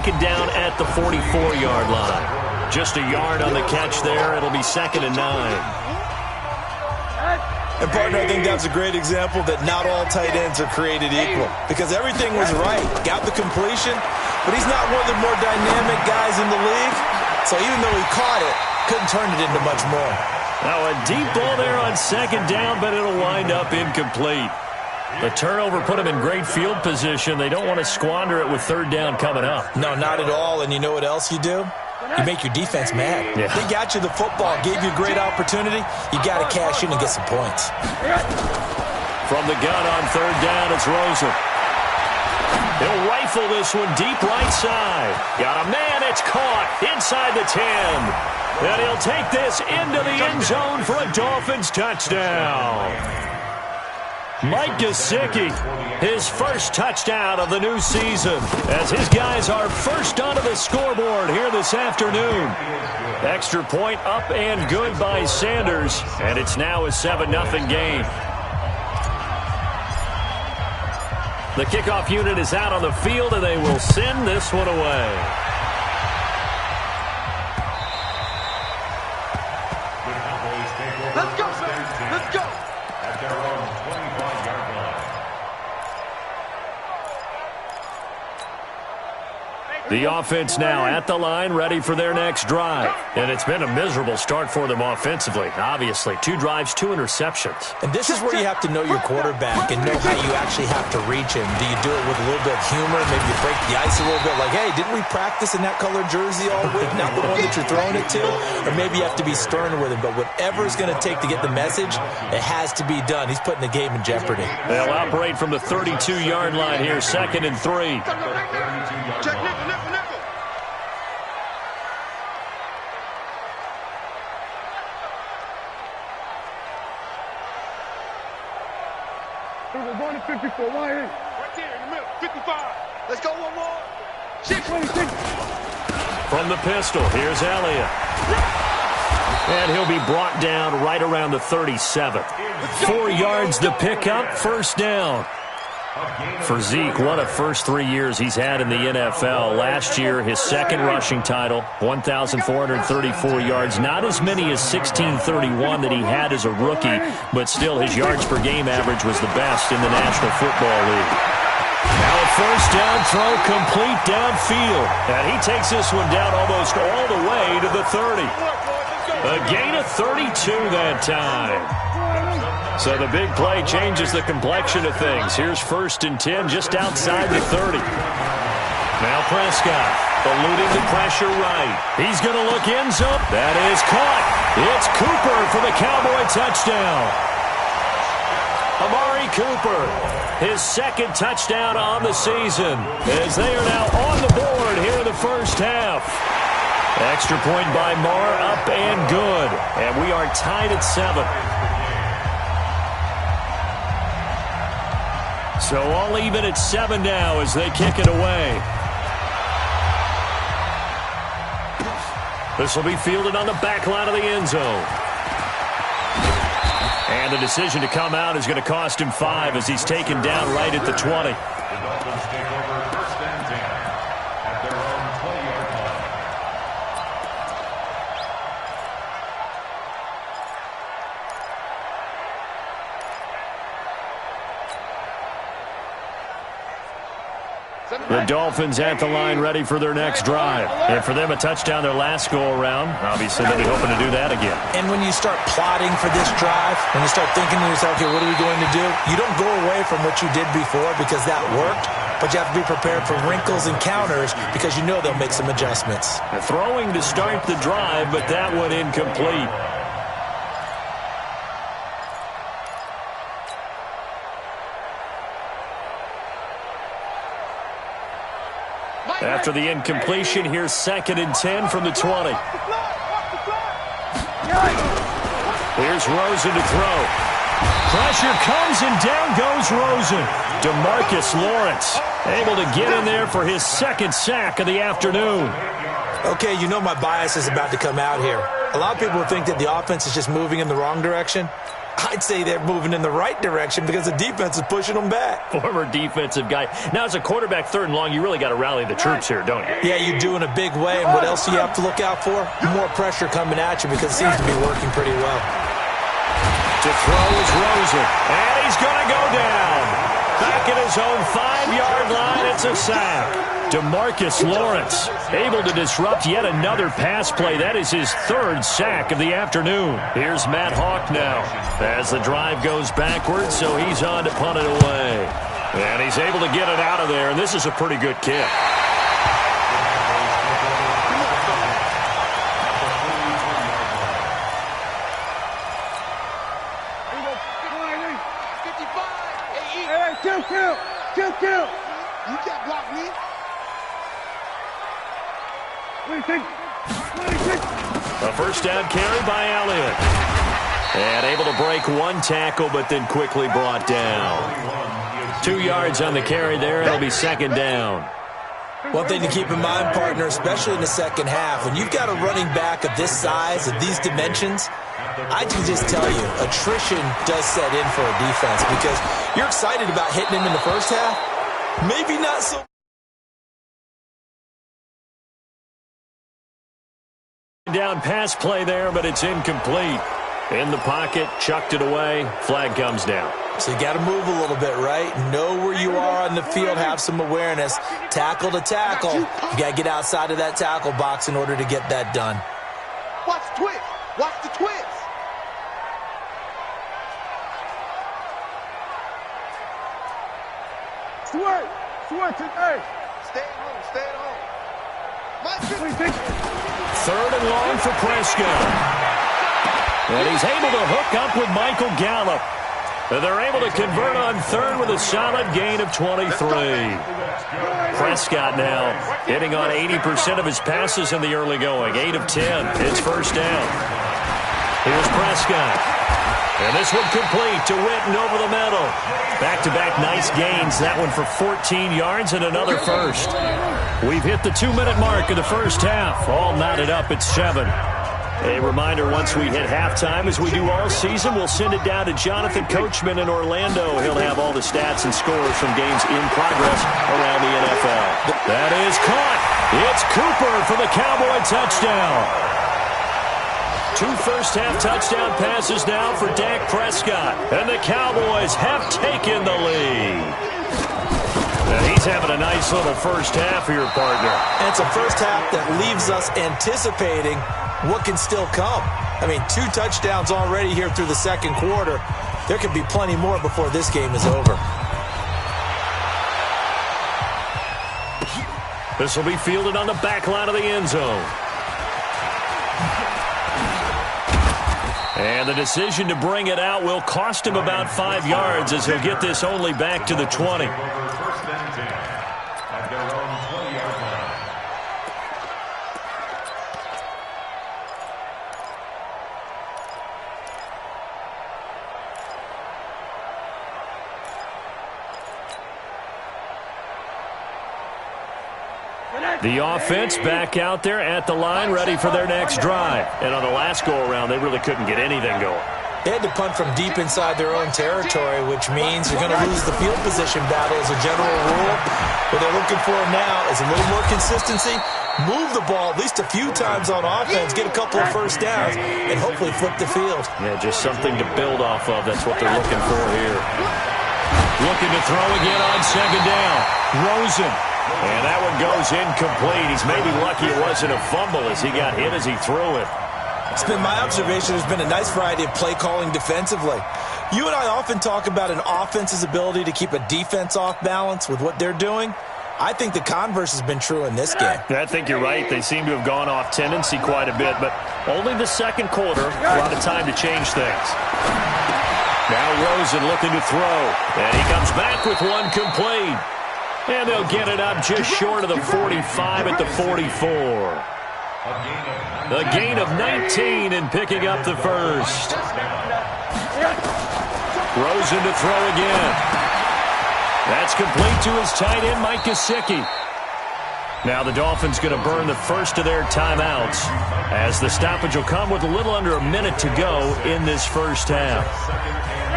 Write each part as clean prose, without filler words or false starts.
Down at the 44-yard line. Just a yard on the catch there. It'll be 2nd and 9. And, partner, I think that's a great example that not all tight ends are created equal. Because everything was right. Got the completion, but he's not one of the more dynamic guys in the league. So even though he caught it, couldn't turn it into much more. Now a deep ball there on 2nd down, but it'll wind up incomplete. The turnover put them in great field position. They don't want to squander it with 3rd down coming up. No, not at all. And you know what else you do? You make your defense mad. Yeah. They got you the football, gave you a great opportunity. You got to cash in and get some points. From the gun on 3rd down, it's Rosen. He'll rifle this one deep right side. Got a man, it's caught inside the 10. And he'll take this into the end zone for a Dolphins touchdown. Mike Gesicki, his first touchdown of the new season, as his guys are first onto the scoreboard here this afternoon. Extra point up and good by Sanders, and it's now a 7-0 game. The kickoff unit is out on the field, and they will send this one away. Let's go, man. Let's go. At their own 25-yard line. The offense now at the line, ready for their next drive. And it's been a miserable start for them offensively. Obviously, 2 drives, 2 interceptions. And this is where you have to know your quarterback and know how you actually have to reach him. Do you do it with a little bit of humor? Maybe you break the ice a little bit like, hey, didn't we practice in that colored jersey all week? Not the one that you're throwing it to? Or maybe you have to be stern with him. But whatever it's going to take to get the message, it has to be done. He's putting the game in jeopardy. They'll operate from the 32-yard line here, 2nd and 3. Check nickel, nickel, nickel. We're going to 54. Right here. Right there in the middle. 55. Let's go one more. 26. From the pistol, here's Elliott. And he'll be brought down right around the 37. 4 yards the pickup, 1st down. For Zeke, what a first 3 years he's had in the NFL. Last year, his 2nd rushing title, 1,434 yards. Not as many as 1,631 that he had as a rookie, but still his yards per game average was the best in the National Football League. Now a 1st down throw, complete downfield. And he takes this one down almost all the way to the 30. A gain of 32 that time. So the big play changes the complexion of things. Here's 1st and 10 just outside the 30. Now Prescott eluding the pressure right. He's going to look end zone. That is caught. It's Cooper for the Cowboy touchdown. Amari Cooper, his 2nd touchdown on the season, as they are now on the board here in the first half. Extra point by Marr, up and good. And we are tied at 7. So all even at 7 now as they kick it away. This will be fielded on the back line of the end zone. And the decision to come out is going to cost him 5 as he's taken down right at the 20. The Dolphins take over 1st and 10 at their own 20-yard line. The Dolphins at the line ready for their next drive. And for them, a touchdown their last go-around. Obviously, they'll be hoping to do that again. And when you start plotting for this drive, when you start thinking to yourself, okay, what are we going to do? You don't go away from what you did before because that worked, but you have to be prepared for wrinkles and counters because you know they'll make some adjustments. Throwing to start the drive, but that one incomplete. After the incompletion, here's 2nd and 10 from the 20. Here's Rosen to throw. Pressure comes and down goes Rosen. DeMarcus Lawrence able to get in there for his 2nd sack of the afternoon. Okay, you know my bias is about to come out here. A lot of people think that the offense is just moving in the wrong direction. I'd say they're moving in the right direction because the defense is pushing them back. Former defensive guy. Now, as a quarterback, 3rd and long, you really got to rally the troops here, don't you? Yeah, you do in a big way. And what else do you have to look out for? More pressure coming at you because it seems to be working pretty well. To throw is Rosen. And he's going to go down. Back at his own 5-yard line, it's a sack. DeMarcus Lawrence able to disrupt yet another pass play. That is his 3rd sack of the afternoon. Here's Matt Hawk now as the drive goes backwards, so he's on to punt it away. And he's able to get it out of there, and this is a pretty good kick. Kill. You can't block me. 26. A first down carry by Elliott. And able to break one tackle, but then quickly brought down. 2 yards on the carry there. It'll be 2nd down. One thing to keep in mind, partner, especially in the second half, when you've got a running back of this size, of these dimensions, I can just tell you, attrition does set in for a defense because you're excited about hitting him in the first half. Maybe not so. Down pass play there, but it's incomplete. In the pocket, chucked it away. Flag comes down. So you got to move a little bit, right? Know where you are on the field, have some awareness. Tackle to tackle. You got to get outside of that tackle box in order to get that done. Watch the twist. Watch the twist. Sweat today. Stay at home. Stay at home. 3rd and long for Prescott. And he's able to hook up with Michael Gallup. And they're able to convert on 3rd with a solid gain of 23. Prescott now hitting on 80% of his passes in the early going. 8 of 10. It's first down. Here's Prescott. And this one complete to Witten over the middle. Back-to-back nice gains. That one for 14 yards and another first. We've hit the 2-minute mark of the first half. All knotted up at 7. A reminder, once we hit halftime, as we do all season, we'll send it down to Jonathan Coachman in Orlando. He'll have all the stats and scores from games in progress around the NFL. That is caught. It's Cooper for the Cowboy touchdown. 2 first-half touchdown passes now for Dak Prescott. And the Cowboys have taken the lead. And he's having a nice little first half here, partner. And it's a first half that leaves us anticipating what can still come. I mean, 2 touchdowns already here through the second quarter. There could be plenty more before this game is over. This will be fielded on the back line of the end zone. And the decision to bring it out will cost him about 5 yards as he'll get this only back to the 20. The offense back out there at the line, ready for their next drive. And on the last go-around, they really couldn't get anything going. They had to punt from deep inside their own territory, which means you're going to lose the field position battle as a general rule. What they're looking for now is a little more consistency, move the ball at least a few times on offense, get a couple of first downs, and hopefully flip the field. Yeah, just something to build off of. That's what they're looking for here. Looking to throw again on 2nd down. Rosen. And that one goes incomplete. He's maybe lucky it wasn't a fumble as he got hit as he threw it. It's been my observation there's been a nice variety of play calling defensively. You and I often talk about an offense's ability to keep a defense off balance with what they're doing. I think the converse has been true in this game. I think you're right. They seem to have gone off tendency quite a bit, but only the second quarter, a lot of time to change things. Now Rosen looking to throw, and he comes back with one complete. And they'll get it up just short of the 45 at the 44. A gain of 19 and picking up the first. Rosen to throw again. That's complete to his tight end, Mike Gesicki. Now the Dolphins going to burn the first of their timeouts as the stoppage will come with a little under a minute to go in this first half.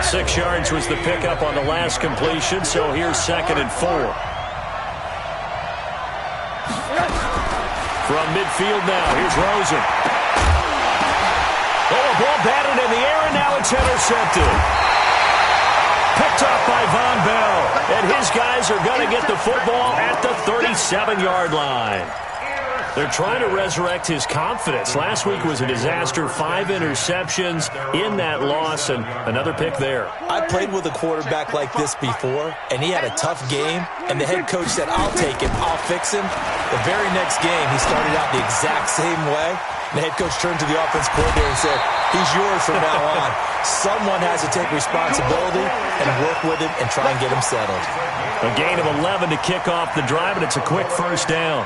6 yards was the pickup on the last completion, so here's 2nd and 4. From midfield now, here's Rosen. Oh, a ball batted in the air, and now it's intercepted. Picked off by Von Bell, and his guys are going to get the football at the 37-yard line. They're trying to resurrect his confidence. Last week was a disaster, 5 interceptions in that loss, and another pick there. I played with a quarterback like this before, and he had a tough game, and the head coach said, I'll take him, I'll fix him. The very next game, he started out the exact same way. The head coach turned to the offense coordinator and said, he's yours from now on. Someone has to take responsibility and work with him and try and get him settled. A gain of 11 to kick off the drive, and it's a quick first down.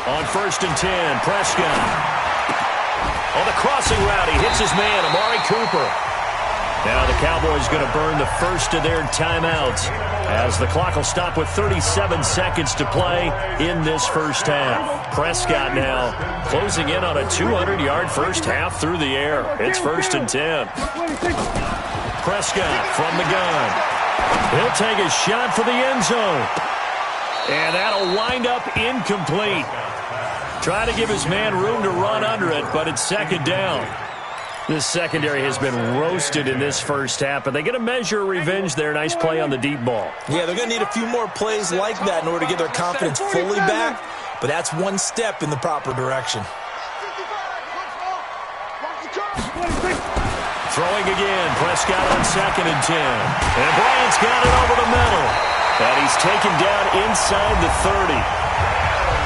On 1st and 10, Prescott. On the crossing route, he hits his man, Amari Cooper. Now the Cowboys going to burn the first of their timeouts as the clock will stop with 37 seconds to play in this first half. Prescott now closing in on a 200-yard first half through the air. It's 1st and 10. Prescott from the gun. He'll take a shot for the end zone. And that'll wind up incomplete. Trying to give his man room to run under it, but it's 2nd down. This secondary has been roasted in this first half, but they get a measure of revenge there. Nice play on the deep ball. Yeah, they're going to need a few more plays like that in order to get their confidence fully back, but that's one step in the proper direction. Throwing again, Prescott on 2nd and 10. And Bryant's got it over the middle. And he's taken down inside the 30.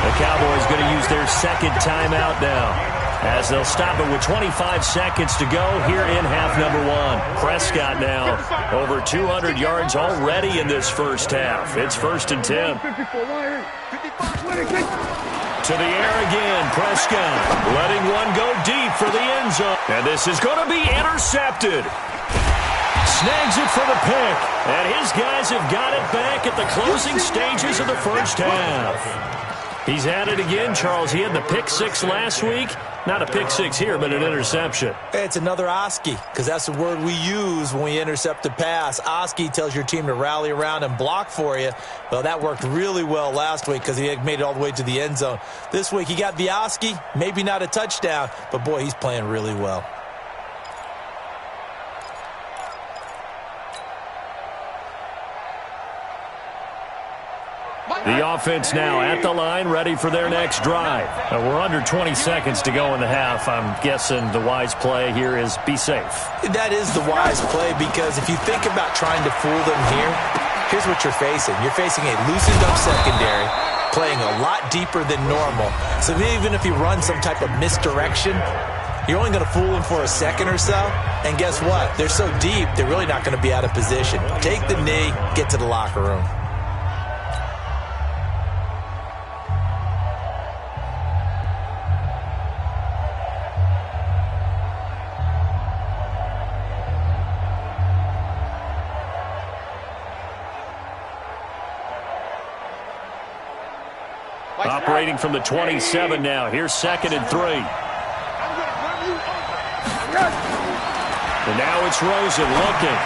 The Cowboys going to use their 2nd timeout now, as they'll stop it with 25 seconds to go here in half number 1. Prescott now over 200 yards already in this first half. It's 1st and 10. To the air again, Prescott letting one go deep for the end zone. And this is going to be intercepted. Snags it for the pick. And his guys have got it back at the closing stages of the first half. He's at it again, Charles. He had the pick 6 last week. Not a pick 6 here, but an interception. It's another Oski, because that's the word we use when we intercept a pass. Oski tells your team to rally around and block for you. Well, that worked really well last week because he had made it all the way to the end zone. This week he got the Oski, maybe not a touchdown, but boy, he's playing really well. The offense now at the line, ready for their next drive. We're under 20 seconds to go in the half. I'm guessing the wise play here is be safe. That is the wise play, because if you think about trying to fool them here, here's what you're facing. You're facing a loosened up secondary, playing a lot deeper than normal. So even if you run some type of misdirection, you're only going to fool them for a second or so. And guess what? They're so deep, they're really not going to be out of position. Take the knee, get to the locker room. Operating from the 27 now. Here's 2nd and 3. And now it's Rosen looking.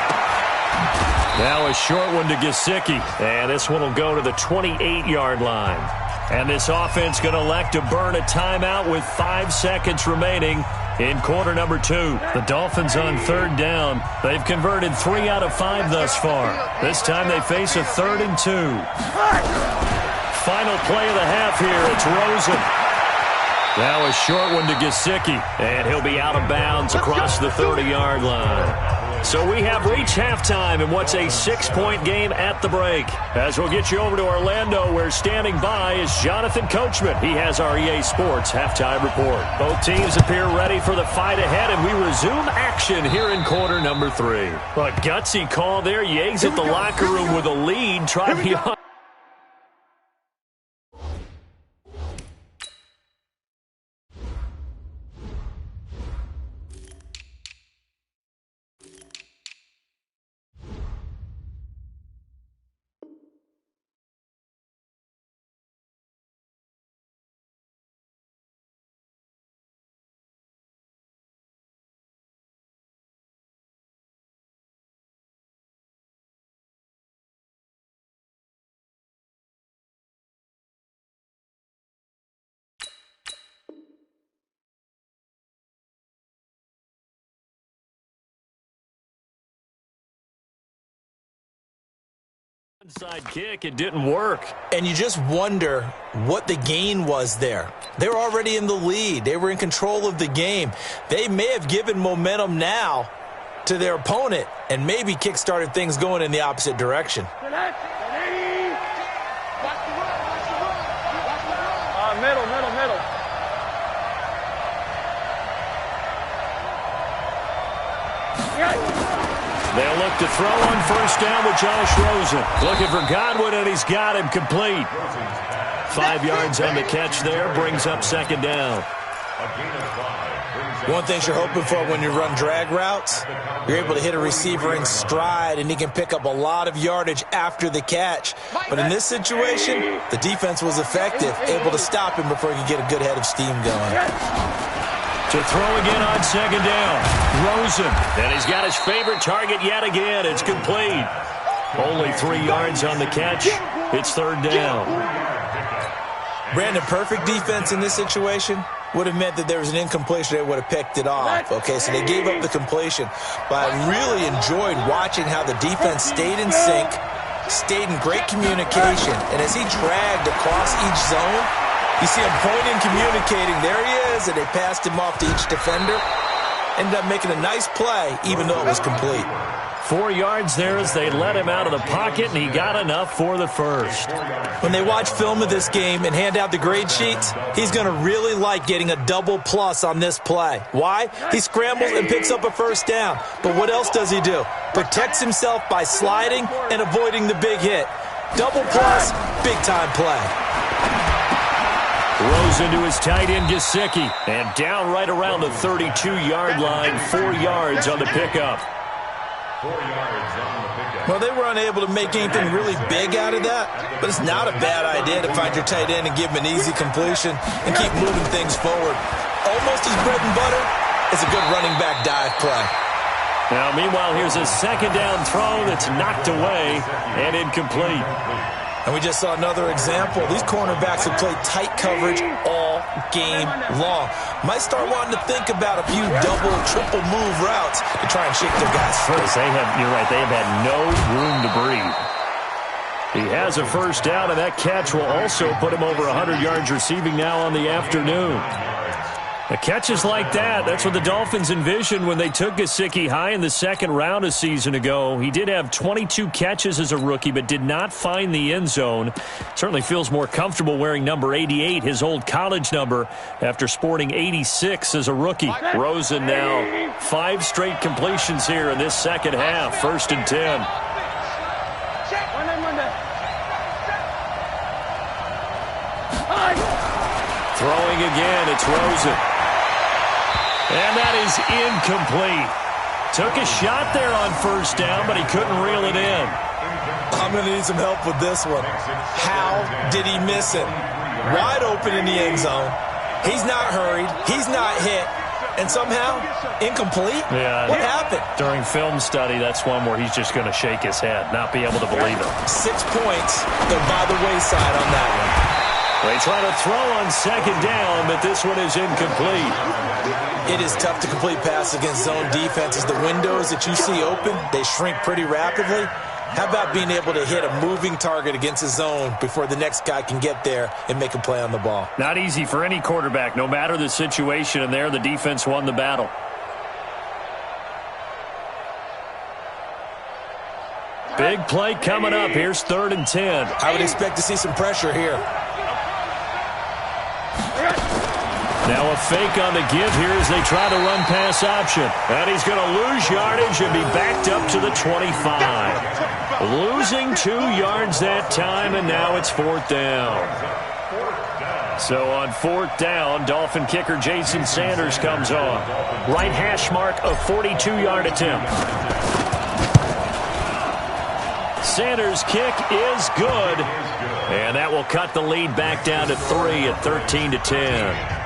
Now a short one to Gesicki. And this one will go to the 28-yard line. And this offense going to elect to burn a timeout with 5 seconds remaining in quarter number 2. The Dolphins on 3rd down. They've converted 3 out of 5 thus far. This time they face a 3rd and 2. Final play of the half here. It's Rosen. Now a short one to Gesicki. And he'll be out of bounds across the 30-yard line. So we have reached halftime in what's a 6-point game at the break. As we'll get you over to Orlando, where standing by is Jonathan Coachman. He has our EA Sports halftime report. Both teams appear ready for the fight ahead, and we resume action here in quarter number 3. Well, a gutsy call there. You exit the locker room with a lead. Try beyond. Onside kick, it didn't work. And you just wonder what the gain was there. They were already in the lead. They were in control of the game. They may have given momentum now to their opponent and maybe kick-started things going in the opposite direction. Middle. They'll look to throw on first down with Josh Rosen. Looking for Godwin, and he's got him complete. 5 yards on the catch there, brings up second down. One thing you're hoping for when you run drag routes, you're able to hit a receiver in stride, and he can pick up a lot of yardage after the catch. But in this situation, the defense was effective, able to stop him before he could get a good head of steam going. To throw again on second down, Rosen. And he's got his favorite target yet again. It's complete. Only 3 yards on the catch. It's third down. Brandon, perfect defense in this situation would have meant that there was an incompletion. They would have picked it off. Okay, so they gave up the completion. But I really enjoyed watching how the defense stayed in sync, stayed in great communication. And as he dragged across each zone, you see him pointing, communicating. There he is, and they passed him off to each defender. Ended up making a nice play, even though it was complete. 4 yards there as they let him out of the pocket, and he got enough for the first. When they watch film of this game and hand out the grade sheets, he's going to really like getting a double plus on this play. Why? He scrambles and picks up a first down. But what else does he do? Protects himself by sliding and avoiding the big hit. Double plus, big-time play. Rosen to his tight end, Gesicki, and down right around the 32-yard line, 4 yards on the pickup. 4 yards on the pickup. Well, they were unable to make anything really big out of that, but it's not a bad idea to find your tight end and give him an easy completion and keep moving things forward. Almost his bread and butter is a good running back dive play. Now, meanwhile, here's a second down throw that's knocked away and incomplete. And we just saw another example. These cornerbacks have played tight coverage all game long. Might start wanting to think about a few double, triple move routes to try and shake their guys free. You're right, they have had no room to breathe. He has a first down, and that catch will also put him over 100 yards receiving now on the afternoon. The catches like that, that's what the Dolphins envisioned when they took Gesicki high in the second round a season ago. He did have 22 catches as a rookie, but did not find the end zone. Certainly feels more comfortable wearing number 88, his old college number, after sporting 86 as a rookie. Rosen now 5 straight completions here in this second half, 1st and 10. Throwing again, it's Rosen. And that is incomplete. Took a shot there on first down, but he couldn't reel it in. I'm going to need some help with this one. How did he miss it? Wide open in the end zone. He's not hurried. He's not hit. And somehow, incomplete? Yeah. What happened? During film study, that's one where he's just going to shake his head, not be able to believe it. 6 points go by the wayside on that one. They try to throw on second down, but this one is incomplete. It is tough to complete passes against zone defenses. The windows that you see open, they shrink pretty rapidly. How about being able to hit a moving target against a zone before the next guy can get there and make a play on the ball? Not easy for any quarterback, no matter the situation, and there the defense won the battle. Big play coming up. Here's 3rd and 10. I would expect to see some pressure here. Now a fake on the give here as they try to run pass option. And he's going to lose yardage and be backed up to the 25. Losing 2 yards that time, and now it's 4th down. So on 4th down, Dolphin kicker Jason Sanders comes on. Right hash mark, a 42-yard attempt. Sanders' kick is good. And that will cut the lead back down to 3 at 13-10.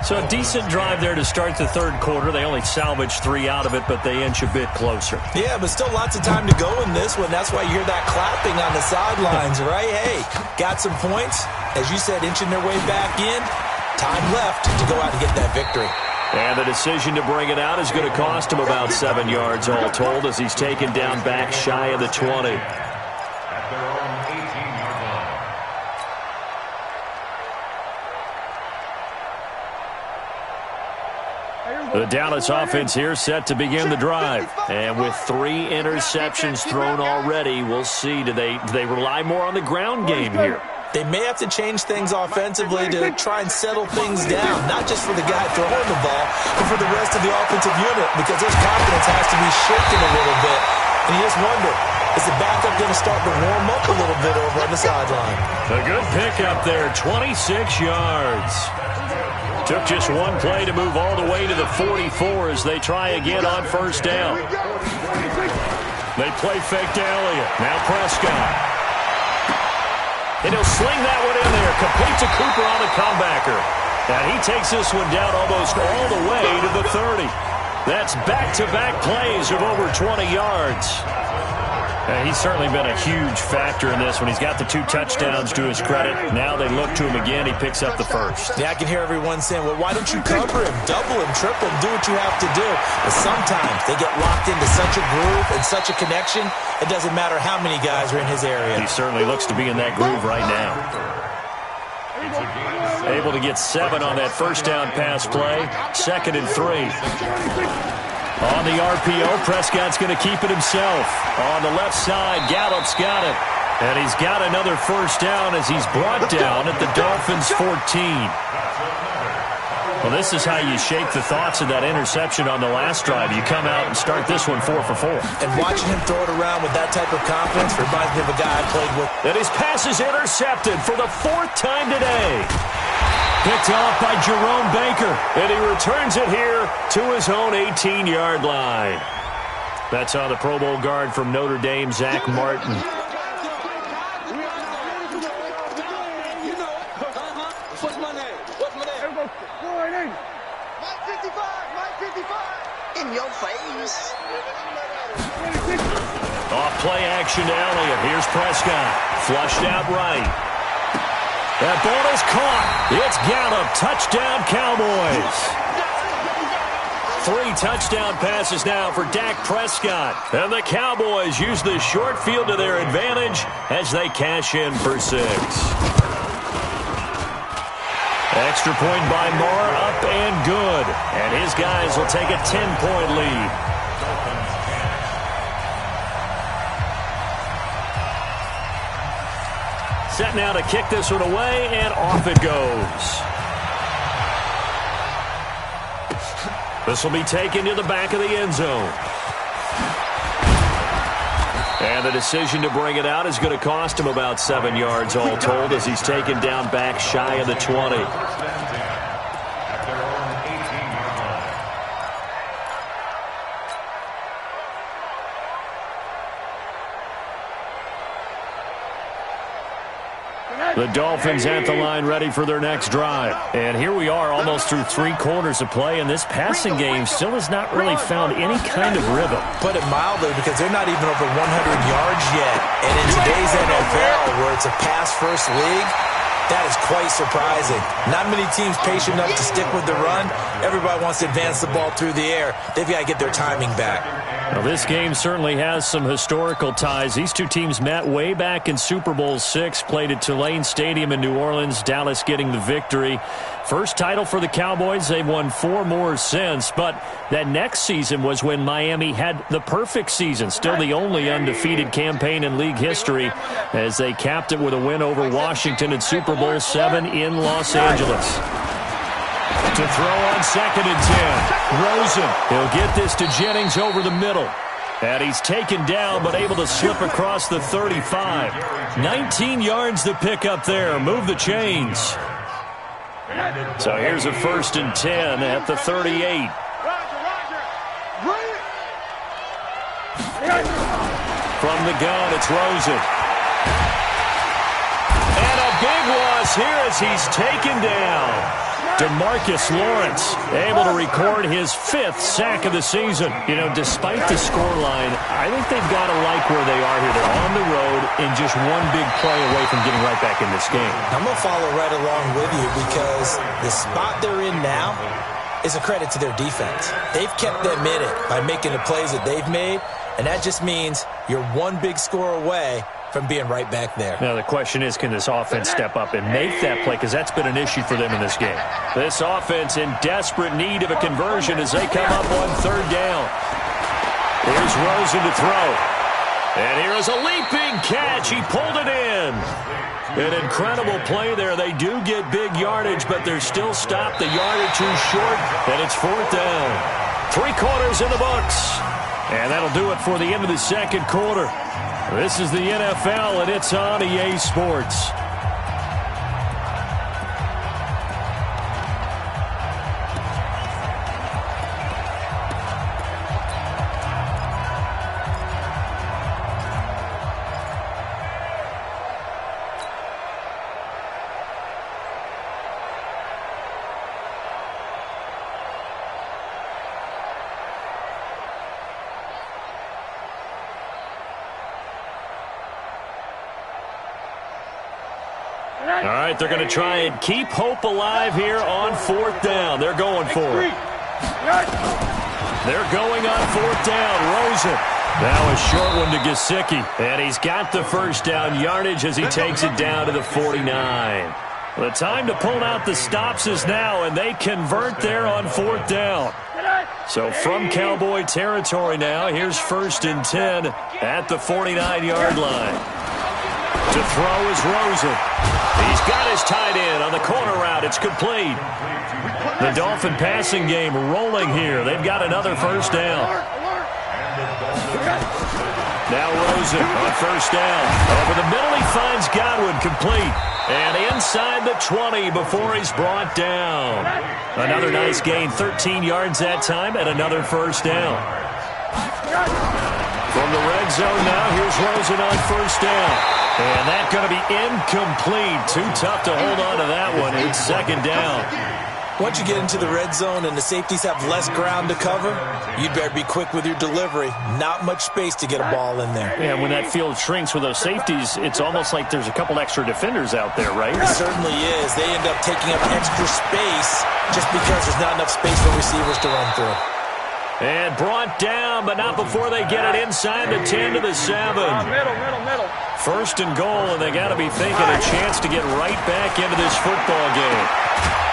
So a decent drive there to start the third quarter. They only salvaged 3 out of it, but they inch a bit closer. Yeah, but still lots of time to go in this one. That's why you hear that clapping on the sidelines, right? Hey, got some points. As you said, inching their way back in. Time left to go out and get that victory. And the decision to bring it out is going to cost him about 7 yards all told as he's taken down back shy of the 20. at their own 18-yard line. The Dallas offense here set to begin the drive. And with 3 interceptions thrown already, we'll see. Do they rely more on the ground game here? They may have to change things offensively to try and settle things down, not just for the guy throwing the ball, but for the rest of the offensive unit, because his confidence has to be shaken a little bit. And you just wonder, is the backup going to start to warm up a little bit over on the sideline? A good pickup there, 26 yards. Took just one play to move all the way to the 44 as they try again on first down. They play fake to Elliott. Now Prescott. And he'll sling that one in there. Complete to Cooper on the comebacker. And he takes this one down almost all the way to the 30. That's back-to-back plays of over 20 yards. He's certainly been a huge factor in this one. He's got the 2 touchdowns to his credit. Now they look to him again. He picks up the first. Yeah, I can hear everyone saying, well, why don't you cover him, double him, triple him, do what you have to do. But sometimes they get locked into such a groove and such a connection, it doesn't matter how many guys are in his area. He certainly looks to be in that groove right now. Able to get 7 on that first down pass play. 2nd and 3. On the RPO, Prescott's going to keep it himself. On the left side, Gallup's got it. And he's got another first down as he's brought down at the Dolphins' 14. Well, this is how you shape the thoughts of that interception on the last drive. You come out and start this one 4 for 4. And watching him throw it around with that type of confidence reminds me of a guy I played with. And his pass is intercepted for the 4th time today. Picked off by Jerome Baker, and he returns it here to his own 18-yard line. That's on the Pro Bowl guard from Notre Dame, Zach Martin. What's my name? What's my name? Mike 55, Mike 55. In your face. Off play action to Elliott. Here's Prescott. Flushed out right. That ball is caught. It's Gallup. Touchdown, Cowboys. 3 touchdown passes now for Dak Prescott. And the Cowboys use the short field to their advantage as they cash in for 6. Extra point by Moore, up and good. And his guys will take a 10-point lead. Set now to kick this one away, and off it goes. This will be taken to the back of the end zone. And the decision to bring it out is going to cost him about 7 yards all told as he's taken down back shy of the 20. The Dolphins at the line ready for their next drive. And here we are almost through 3 quarters of play, and this passing game still has not really found any kind of rhythm. Put it mildly, because they're not even over 100 yards yet. And in today's NFL, where it's a pass-first league, that is quite surprising. Not many teams patient enough to stick with the run. Everybody wants to advance the ball through the air. They've got to get their timing back. Well, this game certainly has some historical ties. These two teams met way back in Super Bowl VI, played at Tulane Stadium in New Orleans, Dallas getting the victory. First title for the Cowboys. They've won 4 more since, but that next season was when Miami had the perfect season, still the only undefeated campaign in league history, as they capped it with a win over Washington in Super Bowl VII in Los Angeles. To throw on 2nd and 10. Rosen. He'll get this to Jennings over the middle. And he's taken down but able to slip across the 35. 19 yards to pick up there. Move the chains. So here's a 1st and 10 at the 38. From the gun, it's Rosen. And a big loss here as he's taken down. DeMarcus Lawrence able to record his 5th sack of the season. You know, despite the scoreline, I think they've got to like where they are here. They're on the road and just one big play away from getting right back in this game. I'm going to follow right along with you because the spot they're in now is a credit to their defense. They've kept them in it by making the plays that they've made, and that just means you're one big score away from being right back there. Now the question is, can this offense step up and make that play? Because that's been an issue for them in this game. This offense in desperate need of a conversion as they come up on third down. Here's Rosen to throw. And here is a leaping catch. He pulled it in. An incredible play there. They do get big yardage, but they're still stopped a yard or two short, and it's fourth down. 3 quarters in the books. And that'll do it for the end of the second quarter. This is the NFL, and it's on EA Sports. All right, they're going to try and keep hope alive here on fourth down. They're going for it. They're going on fourth down. Rosen. Now a short one to Gesicki. And he's got the first down yardage as he takes it down to the 49. The time to pull out the stops is now, and they convert there on fourth down. So from Cowboy territory now, here's 1st and 10 at the 49-yard line. To throw is Rosen. He's got his tight end on the corner route. It's complete. The Dolphin passing game rolling here. They've got another first down. Now Rosen on first down. Over the middle, he finds Godwin, complete. And inside the 20 before he's brought down. Another nice gain, 13 yards that time, and another first down. From the red zone now, here's Rosen on first down. And that's going to be incomplete. Too tough to hold on to that one. It's second down. Once you get into the red zone and the safeties have less ground to cover, you'd better be quick with your delivery. Not much space to get a ball in there. Yeah, when that field shrinks with those safeties, it's almost like there's a couple extra defenders out there, right? It certainly is. They end up taking up extra space just because there's not enough space for receivers to run through. And brought down, but not before they get it inside the 10 to the 7. Middle. First and goal, and they got to be thinking a chance to get right back into this football game.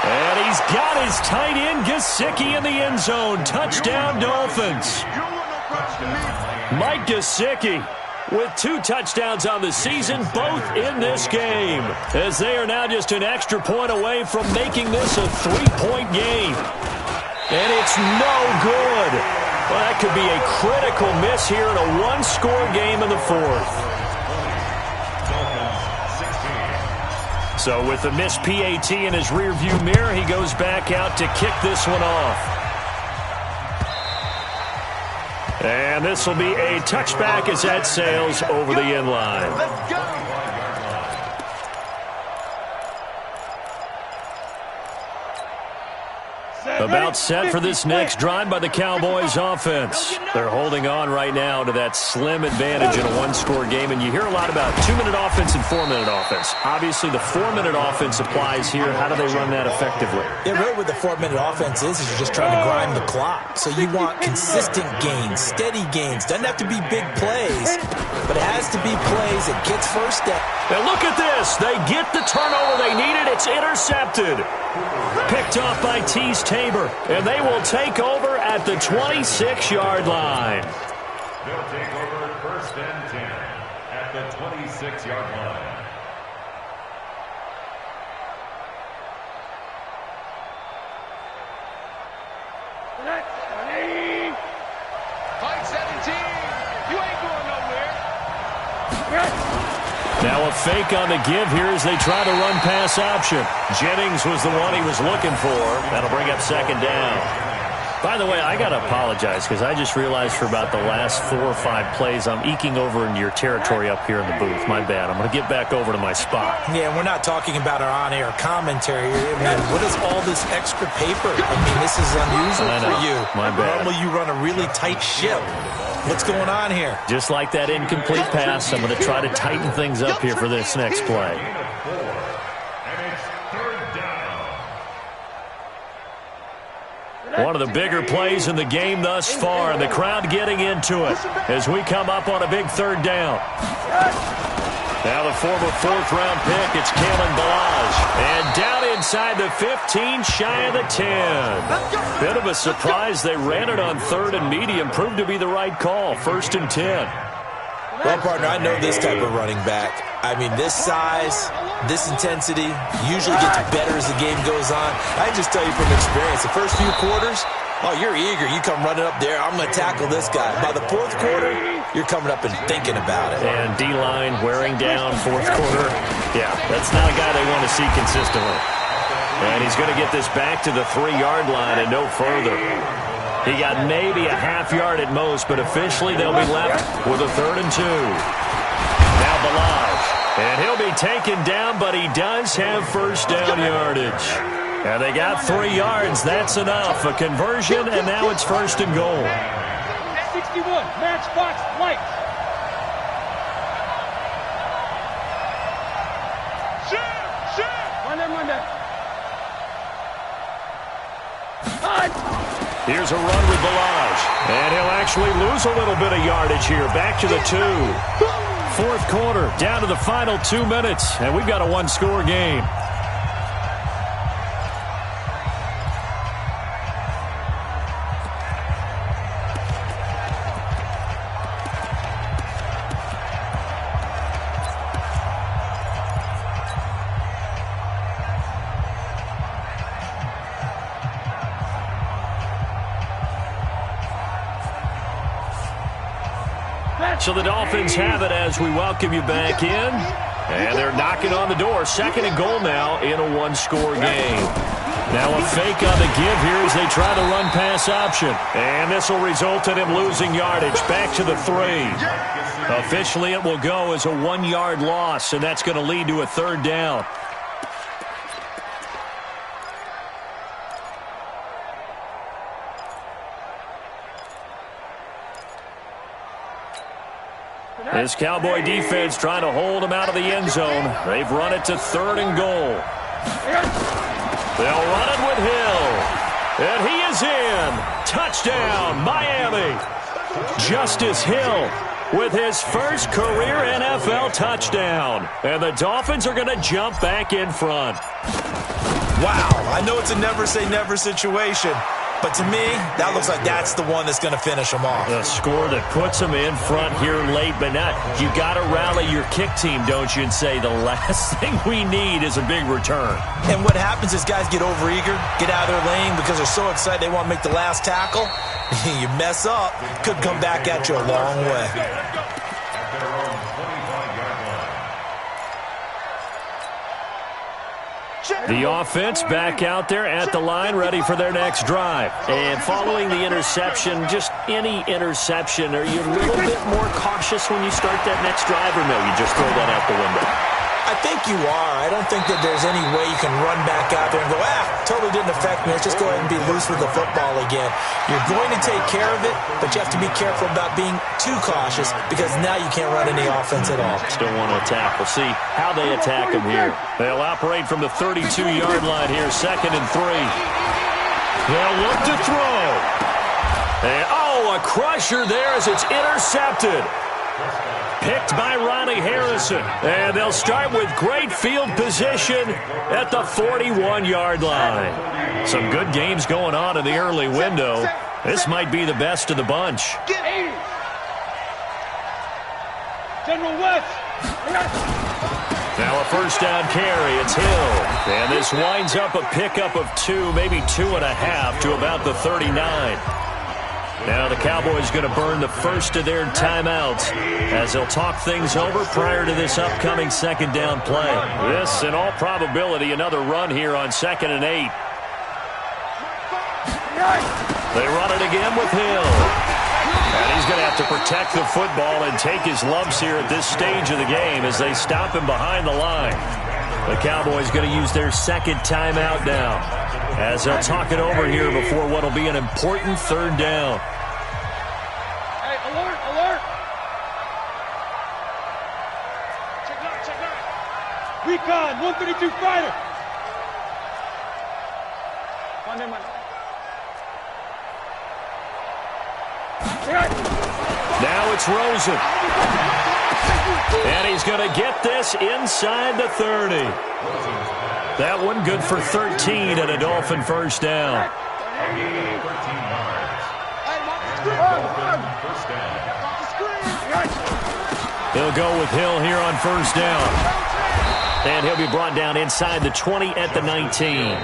And he's got his tight end, Gesicki, in the end zone. Touchdown, Dolphins. Mike Gesicki with 2 touchdowns on the season, both in this game, as they are now just an extra point away from making this a 3-point game. And it's no good. Well, that could be a critical miss here in a 1-score game in the 4th. So with the missed PAT in his rearview mirror, he goes back out to kick this one off. And this will be a touchback as that sails over the end line. Let's go. About set for this next drive by the Cowboys offense. They're holding on right now to that slim advantage in a 1-score game, and you hear a lot about 2-minute offense and 4-minute offense. Obviously, the 4-minute offense applies here. How do they run that effectively? Yeah, really what the 4-minute offense is you're just trying to grind the clock. So you want consistent gains, steady gains. Doesn't have to be big plays, but it has to be plays that gets first down. And look at this. They get the turnover they needed. It's intercepted. Picked off by Tease Tabor, and they will take over at the 26-yard line. They'll take over 1st and 10 at the 26-yard line. Fight 17. You ain't going nowhere. Now a fake on the give here as they try to run pass option. Jennings was the one he was looking for. That'll bring up second down. By the way, I got to apologize because I just realized for about the last 4 or 5 plays I'm eking over into your territory up here in the booth. My bad. I'm going to get back over to my spot. Yeah, we're not talking about our on-air commentary. I mean, what is all this extra paper? I mean, this is unusual for you. My bad. Normally you run a really tight ship. What's going on here? Just like that incomplete pass, I'm going to try to tighten things up here for this next play. One of the bigger plays in the game thus far, and the crowd getting into it as we come up on a big third down. Now the former fourth-round pick, it's Kalen Balaj. And down inside the 15, shy of the 10. Bit of a surprise. They ran it on third and medium. Proved to be the right call. 1st and 10. Well, partner, I know this type of running back. I mean, this size, this intensity usually gets better as the game goes on. I can just tell you from experience, the first few quarters, oh, you're eager. You come running up there. I'm going to tackle this guy. By the 4th quarter, you're coming up and thinking about it. And D-line wearing down 4th quarter. Yeah, that's not a guy they want to see consistently. And he's going to get this back to the 3-yard line and no further. He got maybe a half yard at most, but officially they'll be left with a 3rd and 2. Now Balaj. And he'll be taken down, but he does have first down yardage. And they got 3 yards. That's enough. A conversion, and now it's 1st and goal. 61, matchbox lights. Shoot! Monday. Here's a run with Balaj. And he'll actually lose a little bit of yardage here. Back to the 2. 4th quarter, down to the final 2 minutes. And we've got a 1-score game. So the Dolphins have it as we welcome you back in. And they're knocking on the door. 2nd and goal now in a 1-score game. Now a fake on the give here as they try the run-pass option. And this will result in him losing yardage. Back to the 3. Officially it will go as a 1-yard loss, and that's going to lead to a 3rd down. This Cowboy defense trying to hold him out of the end zone. They've run it to 3rd and goal. They'll run it with Hill. And he is in. Touchdown, Miami. Justice Hill with his first career NFL touchdown. And the Dolphins are going to jump back in front. Wow, I know it's a never-say-never situation. But to me, that looks like that's the one that's going to finish them off. A score that puts them in front here late, but not. You got to rally your kick team, don't you, and say the last thing we need is a big return. And what happens is guys get overeager, get out of their lane because they're so excited they want to make the last tackle. You mess up, could come back at you a long way. The offense back out there at the line, ready for their next drive. And following the interception, just any interception, are you a little bit more cautious when you start that next drive, or no, you just throw that out the window? I think you are. I don't think that there's any way you can run back out there and go, totally didn't affect me. Let's just go ahead and be loose with the football again. You're going to take care of it, but you have to be careful about being too cautious because now you can't run any offense at all. Still want to attack. We'll see how they attack them here. They'll operate from the 32-yard line here, 2nd and 3. They'll look to throw. And, a crusher there as it's intercepted. Picked by Ronnie Harrison. And they'll start with great field position at the 41-yard line. Some good games going on in the early window. This might be the best of the bunch. General West. Now a first down carry. It's Hill. And this winds up a pickup of 2, maybe 2.5 to about the 39. Now the Cowboys going to burn the first of their timeouts as they'll talk things over prior to this upcoming 2nd down play. This, in all probability, another run here on 2nd and 8. They run it again with Hill. And he's going to have to protect the football and take his lumps here at this stage of the game as they stop him behind the line. The Cowboys going to use their 2nd timeout now as they'll talk it over here before what will be an important 3rd down. Hey, alert! Check out. Recon, 132 fighter. Now it's Rosen. And he's going to get this inside the 30. That one good for 13 and a Dolphin first down. He'll go with Hill here on first down. And he'll be brought down inside the 20 at the 19.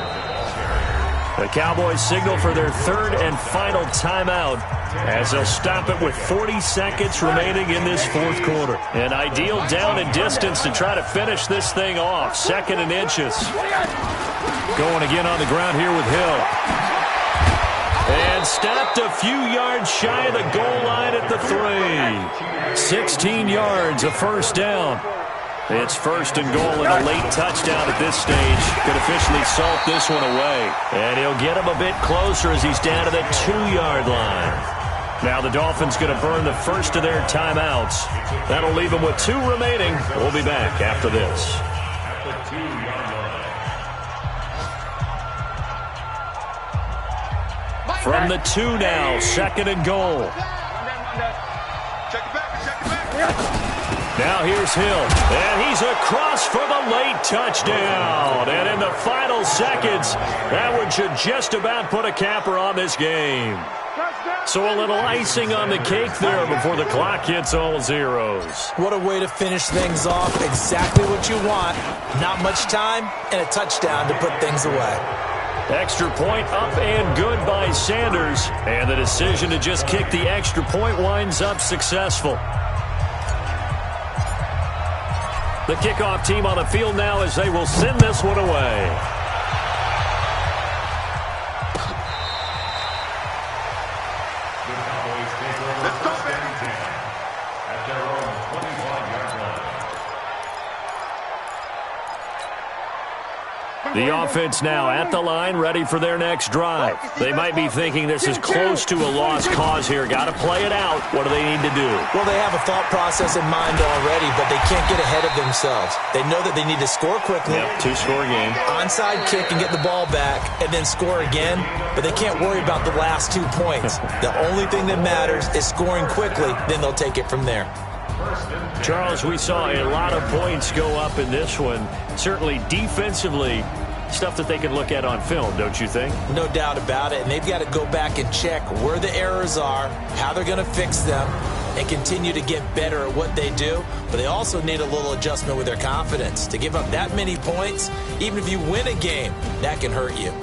The Cowboys signal for their third and final timeout as they'll stop it with 40 seconds remaining in this fourth quarter. An ideal down and distance to try to finish this thing off. 2nd and inches. Going again on the ground here with Hill. And stopped a few yards shy of the goal line at the 3. 16 yards, a first down. It's first and goal and a late touchdown at this stage could officially salt this one away. And he'll get him a bit closer as he's down to the 2-yard line. Now the Dolphins going to burn the first of their timeouts. That'll leave them with 2 remaining. We'll be back after this. At the 2-yard line. From the 2 now, 2nd and goal. Check it back. Now here's Hill, and he's across for the late touchdown. And in the final seconds, that one should just about put a capper on this game. So a little icing on the cake there before the clock hits all zeros. What a way to finish things off. Exactly what you want. Not much time and a touchdown to put things away. Extra point up and good by Sanders. And the decision to just kick the extra point winds up successful. The kickoff team on the field now as they will send this one away. The Cowboys take over first and 10 at their own 25-yard line. The offense now at the line, ready for their next drive. They might be thinking this is close to a lost cause here. Got to play it out. What do they need to do? Well, they have a thought process in mind already, but they can't get ahead of themselves. They know that they need to score quickly. Yep, 2-score game. Onside kick and get the ball back and then score again, but they can't worry about the last 2 points. The only thing that matters is scoring quickly, then they'll take it from there. Charles, we saw a lot of points go up in this one. Certainly defensively, stuff that they can look at on film, don't you think? No doubt about it, and they've got to go back and check where the errors are, how they're going to fix them, and continue to get better at what they do. But they also need a little adjustment with their confidence. To give up that many points, even if you win a game, that can hurt you.